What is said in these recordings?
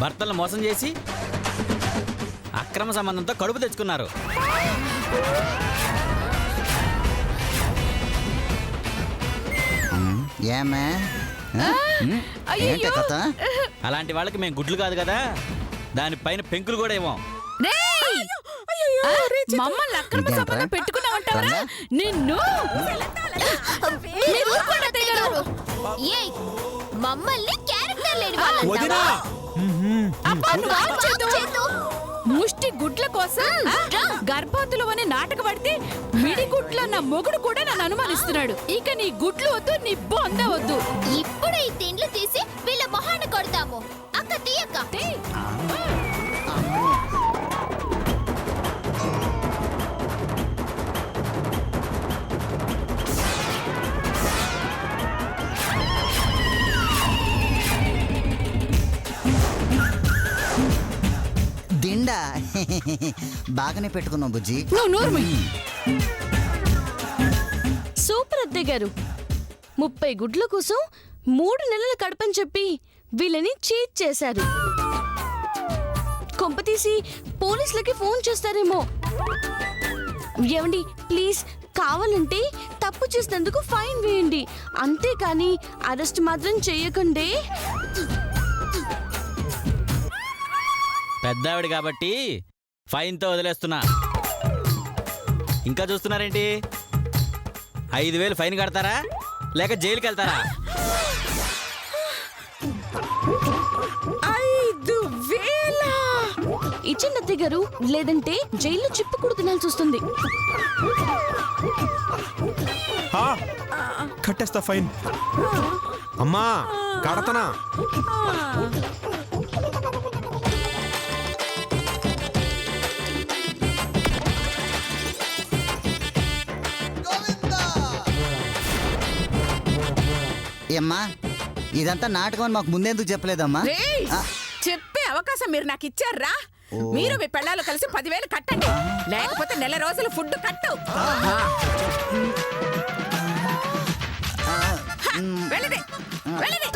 భర్తలను మోసం చేసి అక్రమ సంబంధంతో కడుపు తెచ్చుకున్నారు. అలాంటి వాళ్ళకి మేము గుడ్లు కాదు కదా, దానిపైన పెంకులు కూడా ఇవ్వం. మమ్మల్ని అక్రమ సంబంధం పెట్టుకున్నావంటావా? నిన్ను మమ్మల్ని క్యారెక్టర్ లేని ముష్టి గుడ్ల కోసం గర్భవతులు అనే నాటక పడితే మిడి గుడ్ల నా మొగుడు కూడా నన్ను అనుమానిస్తున్నాడు. ఇక నీ గుడ్లు వద్దు, నీ బొంద వద్దు. ఇప్పుడు ఈ తిండ్లు తీసి వీళ్ళ మొహాన్ని కొడతాము. అక్క తీయక్క. దిండా బాగానే పెట్టుకున్నావు బుజ్జి. సూపర్ అత్తయ్య గారు. 30 గుడ్ల కోసం 3 నెలల కడపని చెప్పి వీళ్ళని చీట్ చేశారు. కొంపతీసి పోలీసులకి ఫోన్ చేస్తారేమో. ఏమండి ప్లీజ్, కావాలంటే తప్పు చేసినందుకు ఫైన్ వేయండి, అంతేకాని అరెస్ట్ మాత్రం చేయకండి. పెద్దావిడ కాబట్టి ఫైన్తో వదిలేస్తున్నా. ఇంకా చూస్తున్నారేంటి? 5,000 ఫైన్ కడతారా లేక జైలుకి వెళ్తారా? 5,000 ఇచ్చింది అత్తయ్య గారు, లేదంటే జైల్లో చిప్పు కూడా తినాల్సి వస్తుంది. కట్టేస్తా ఫైన్. అమ్మా కడతనా? ఏమ్మా ఇదంతా నాటకం అని మాకు ముందెందుకు చెప్పలేదమ్మా? చెప్పే అవకాశం మీరు నాకు ఇచ్చారా? మీరు మీ పెళ్ళాలు కలిసి 10,000 కట్టండి, లేకపోతే నెల రోజులు ఫుడ్ కట్టు. వెళ్ళండి, వెళ్ళండి.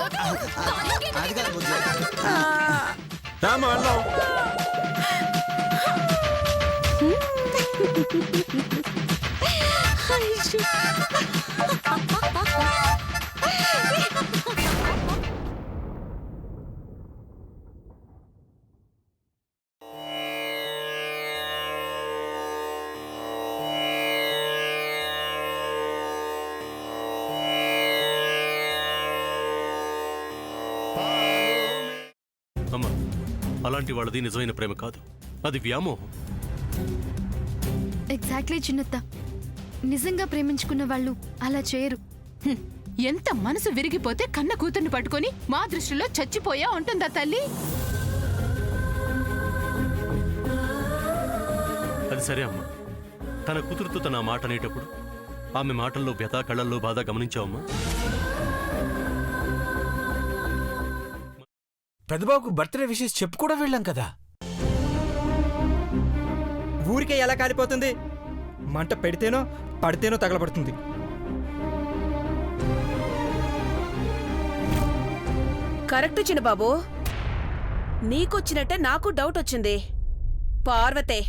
అది కాదు బుజ్జి. అమ్మా, అలాంటి వాళ్ళది నిజమైన ప్రేమ కాదు, అది వ్యామోహం. ఎగ్జాక్ట్లీ చిన్నత్త, నిజంగా ప్రేమించుకున్న వాళ్ళు అలా చేయరు. ఎంత మనసు విరిగిపోతే కన్న కూతుర్ని పట్టుకొని మా దృష్టిలో చచ్చిపోయా ఉంటుందా తల్లి? అది సరే అమ్మా, తన కూతురుతో తన మాట అనేటప్పుడు ఆమె మాటల్లో వ్యథ, కళ్ళల్లో బాధ గమనించావమ్మా? పెద్దబాబుకు బర్త్డే విషెస్ చెప్పు కూడా వెళ్ళాం కదా. ఊరికే ఎలా కాలిపోతుంది? మంట పెడితేనో పడితేనో తగలబడుతుంది. కరెక్ట్ చిన్నబాబు, నీకొచ్చినట్టే నాకు డౌట్ వచ్చింది. పార్వతే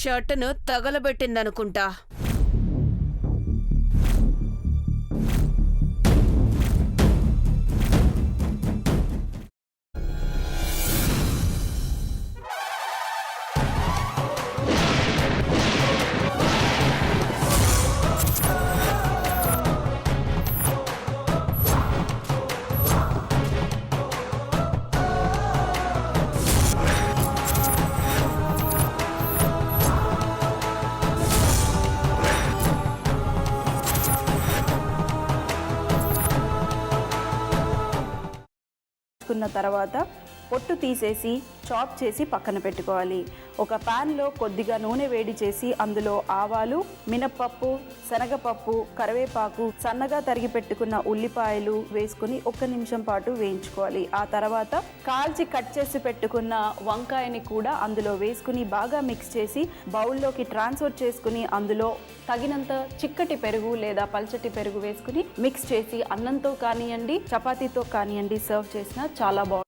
షర్టును తగలబెట్టిందనుకుంటా. తర్వాత పొట్టు తీసేసి చాప్ చేసి పక్కన పెట్టుకోవాలి. ఒక ప్యాన్లో కొద్దిగా నూనె వేడి చేసి అందులో ఆవాలు, మినప్పప్పు, శనగపప్పు, కరివేపాకు, సన్నగా తరిగి పెట్టుకున్న ఉల్లిపాయలు వేసుకుని 1 నిమిషం పాటు వేయించుకోవాలి. ఆ తర్వాత కాల్చి కట్ చేసి పెట్టుకున్న వంకాయని కూడా అందులో వేసుకుని బాగా మిక్స్ చేసి బౌల్లోకి ట్రాన్స్ఫర్ చేసుకుని అందులో తగినంత చిక్కటి పెరుగు లేదా పల్చటి పెరుగు వేసుకుని మిక్స్ చేసి అన్నంతో కానివ్వండి, చపాతీతో కానివ్వండి సర్వ్ చేసినా చాలా బాగుంటుంది.